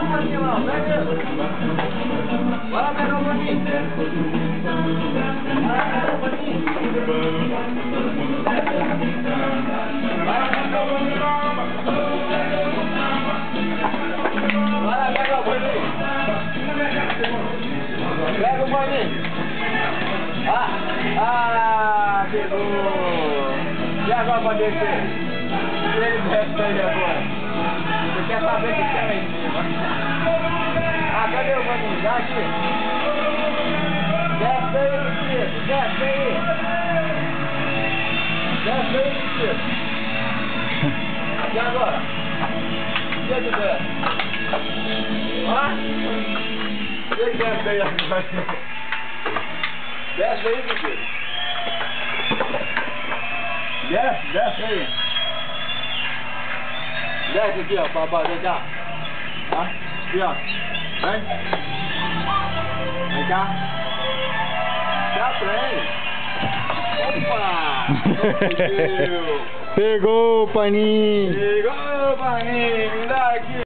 paninho lá, pega. Vai lá pegar o paninho. Vai lá pegar o paninho. Vai lá pegar o paninho. Vai lá pegar o paninho. Pega o paninho. Pegou. E agora pra descer? Ele desce aí agora. Você quer saber o que é aí mesmo? Cadê o paninho? Dá aqui. Desce aí, Luciano. Desce aí. Desce aí, Luciano. E agora? E ele desce? Ele desce aí agora. Desce aí, Luciano. Desce aí. Desce aqui, ó, papai, vem cá. Tá? Aqui, ó. Vem. Vem cá. Já tem. Opa! Pegou o paninho. Pegou o paninho. Me dá aqui.